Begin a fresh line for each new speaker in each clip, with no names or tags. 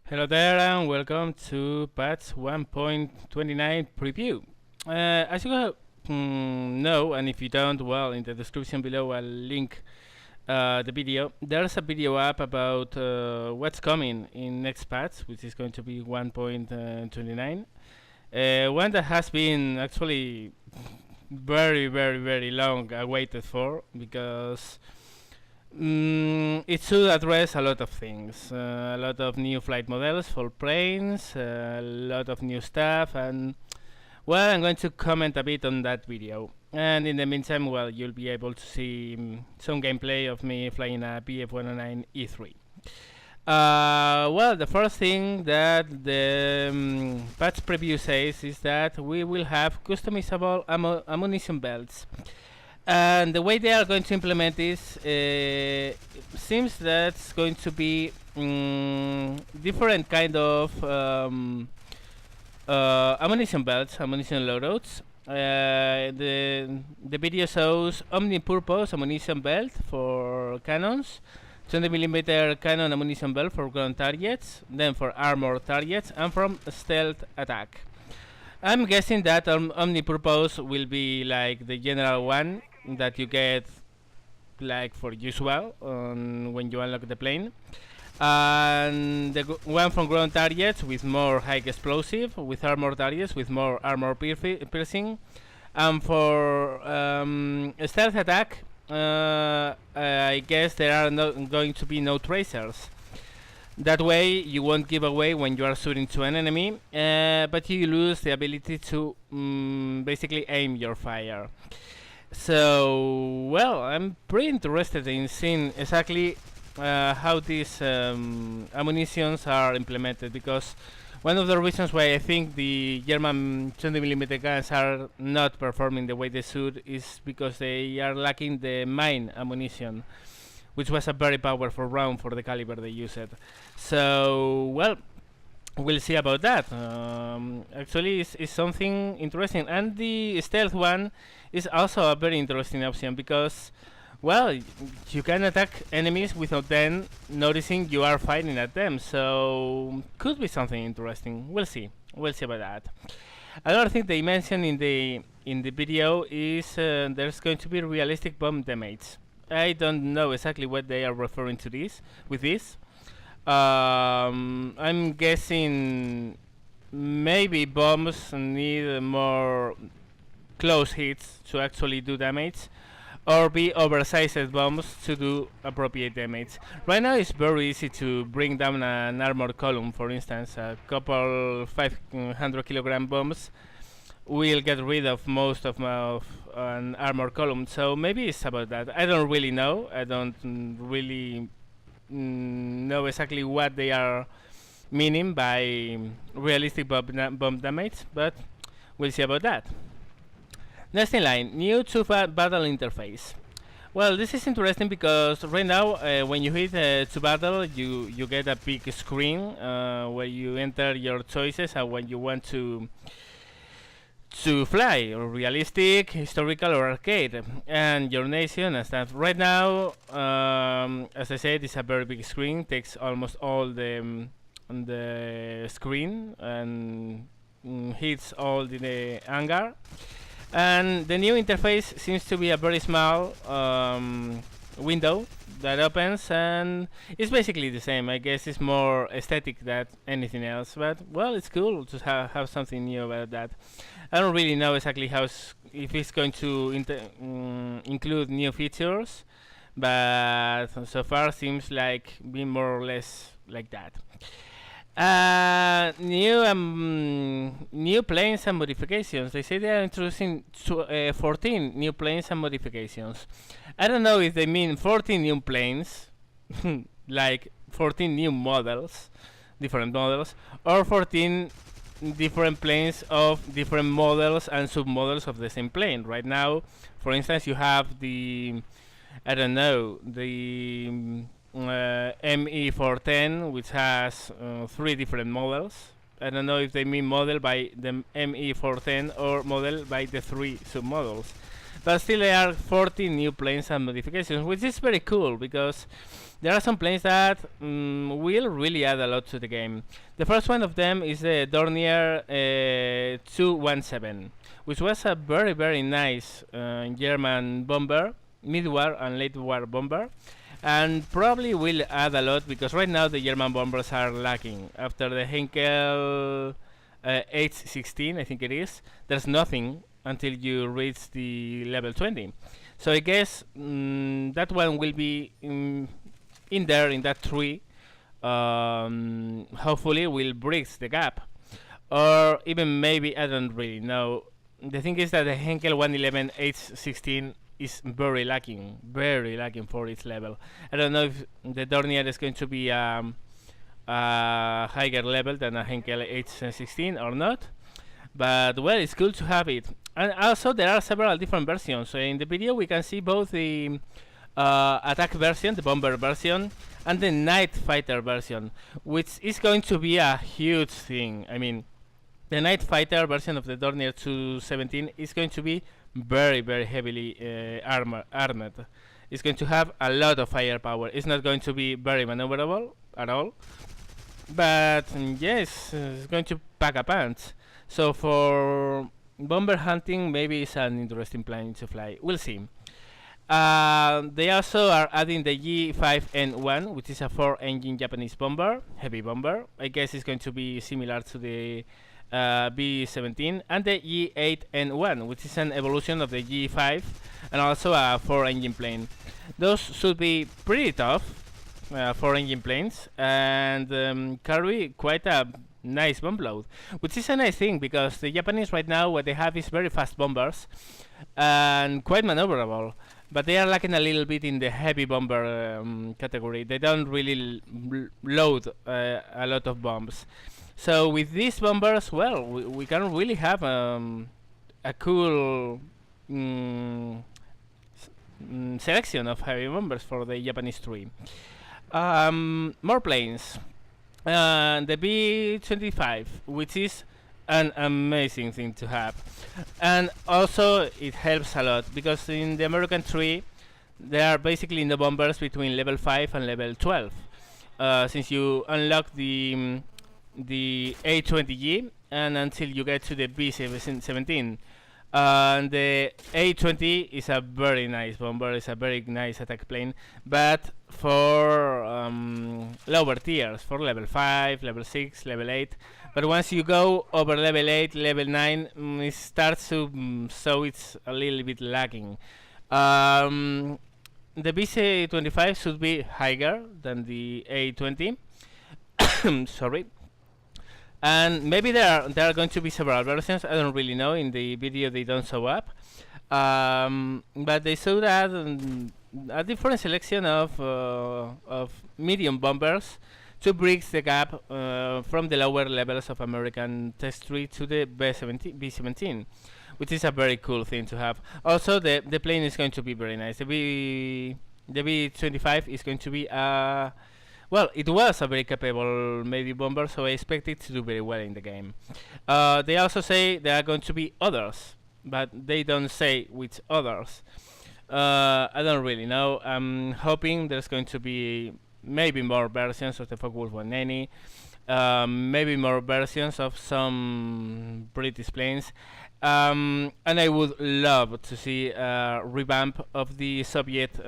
Hello there and welcome to patch 1.29 preview. As you know, and if you don't, well, in the description below I'll link the video. There's a video up about what's coming in next patch, which is going to be 1.29. One that has been actually very long awaited for, because it should address a lot of things, a lot of new flight models for planes, a lot of new stuff, and well, I'm going to comment a bit on that video. And in the meantime, well, you'll be able to see some gameplay of me flying a BF-109 E3. Well, the first thing that the patch preview says is that we will have customizable ammunition belts. And the way they are going to implement this seems that's going to be different kind of ammunition belts, ammunition loadouts. The video shows omni-purpose ammunition belt for cannons, 20mm cannon ammunition belt for ground targets, then for armored targets, and from stealth attack. I'm guessing that omni-purpose will be like the general one that you get like for usual when you unlock the plane, and the one from ground targets with more high explosive, with armor targets with more armor piercing, and for stealth attack I guess there are going to be no tracers. That way you won't give away when you are shooting to an enemy, but you lose the ability to basically aim your fire. So, well, I'm pretty interested in seeing exactly how these ammunitions are implemented, because one of the reasons why I think the German 20mm guns are not performing the way they should is because they are lacking the mine ammunition, which was a very powerful round for the caliber they used. So, well, we'll see about that. Actually, it's something interesting, and the stealth one is also a very interesting option, because, well, you can attack enemies without them noticing you are fighting at them. So, could be something interesting. We'll see. We'll see about that. Another thing they mentioned in the video is there's going to be realistic bomb damage. I don't know exactly what they are referring to with this. I'm guessing maybe bombs need more close hits to actually do damage, or be oversized bombs to do appropriate damage. Right now it's very easy to bring down an armored column. For instance, a couple 500 kilogram bombs will get rid of most of an armored column. So maybe it's about that. I don't really know. I don't really know exactly what they are meaning by realistic bomb damage, but we'll see about that. Next in line, new to battle interface. Well, this is interesting because right now when you hit to battle, you get a big screen where you enter your choices and when you want to fly, or realistic, historical, or arcade, and your nation and stuff. Right now, as I said, it's a very big screen, takes almost all the screen and hits all the hangar. And the new interface seems to be a very small window that opens, and it's basically the same. I guess it's more aesthetic than anything else, but well, it's cool to have something new about that. I don't really know exactly if it's going to include new features, but so far seems like being more or less like that. New planes and modifications. They say they are introducing 14 new planes and modifications. I don't know if they mean 14 new planes, like 14 new models, different models, or 14 different planes of different models and submodels of the same plane. Right now, for instance, you have the, I don't know, the ME410, which has 3 different models. I don't know if they mean model by the ME410 or model by the 3 submodels. But still, there are 40 new planes and modifications, which is very cool because there are some planes that will really add a lot to the game. The first one of them is the Dornier 217, which was a very nice German bomber, mid-war and late-war bomber, and probably will add a lot because right now the German bombers are lacking. After the Henkel H16, I think it is, there's nothing until you reach the level 20. So I guess that one will be in there in that tree. Hopefully will bridge the gap, or even maybe, I don't really know. The thing is that the Henkel 111 H16 is very lacking for its level. I don't know if the Dornier is going to be a higher level than a Henkel H16 or not, but well, it's cool to have it. And also there are several different versions. So in the video we can see both the attack version, the bomber version, and the night fighter version, which is going to be a huge thing. I mean, the night fighter version of the Dornier 217 is going to be very heavily armored. It's going to have a lot of firepower. It's not going to be very maneuverable at all, but yes, it's going to pack a punch. So for bomber hunting, maybe it's an interesting plane to fly. We'll see. They also are adding the G5N1, which is a 4-engine Japanese bomber, heavy bomber. I guess it's going to be similar to the B-17, and the G8N1, which is an evolution of the G5 and also a 4-engine plane. Those should be pretty tough 4-engine planes and carry quite a nice bomb load, which is a nice thing because the Japanese right now what they have is very fast bombers and quite maneuverable, but they are lacking a little bit in the heavy bomber category. They don't really load a lot of bombs. So with these bombers, well, we can really have a cool selection of heavy bombers for the Japanese tree. More planes. The B-25, which is an amazing thing to have, and also it helps a lot because in the American tree they are basically no bombers between level 5 and level 12. Since you unlock the A20G and until you get to the B17. And the A20 is a very nice bomber, it's a very nice attack plane, but for lower tiers, for level 5, level 6, level 8. But once you go over level 8, level 9, it starts to so it's a little bit lagging. The BC25 should be higher than the A20. Sorry. And maybe there are going to be several versions. I don't really know. In the video they don't show up, but they showed that a different selection of medium bombers to bridge the gap from the lower levels of American test tree to the B17, which is a very cool thing to have. Also, the plane is going to be very nice. The B-25 is going to be a well, it was a very capable maybe bomber, so I expect it to do very well in the game. They also say there are going to be others, but they don't say which others. I don't really know. I'm hoping there's going to be maybe more versions of the Focke-Wulf 190, maybe more versions of some British planes, and I would love to see a revamp of the Soviet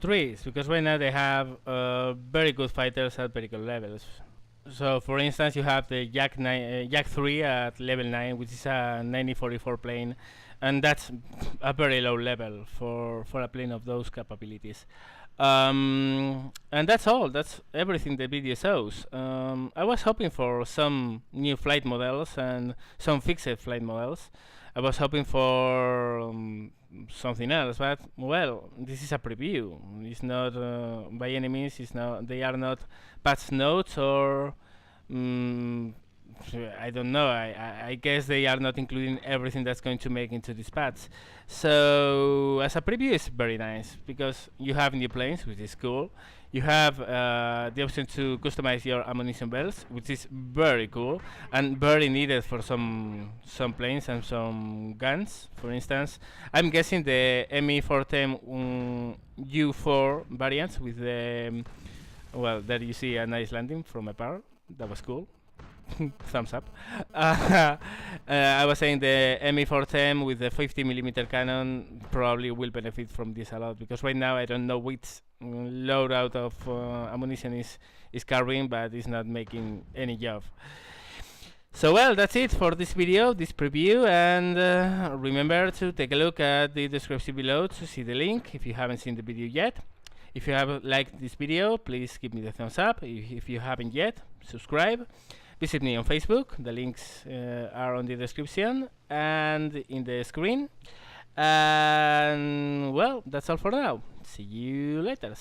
trees, because right now they have very good fighters at very good levels. So for instance you have the Yak 3 at level 9, which is a 9044 plane, and that's a very low level for a plane of those capabilities. And that's all, that's everything the video shows. I was hoping for some new flight models and some fixed flight models. I was hoping for something else, but well, this is a preview. It's not by any means. It's not. They are not patch notes or I don't know. I guess they are not including everything that's going to make into these pads. So as a preview, it's very nice because you have new planes, which is cool. You have the option to customize your ammunition belts, which is very cool and very needed for some planes and some guns. For instance, I'm guessing the ME410 U4 variants with the well, there you see a nice landing from afar. That was cool. Thumbs up. I was saying the ME410 with the 50mm cannon probably will benefit from this a lot because right now I don't know which loadout of ammunition is carrying, but it's not making any job. So well, that's it for this video, this preview, and remember to take a look at the description below to see the link if you haven't seen the video yet. If you have liked this video, please give me the thumbs up. If you haven't yet, subscribe. Visit me on Facebook. The links are on the description and in the screen. And well, that's all for now. See you later.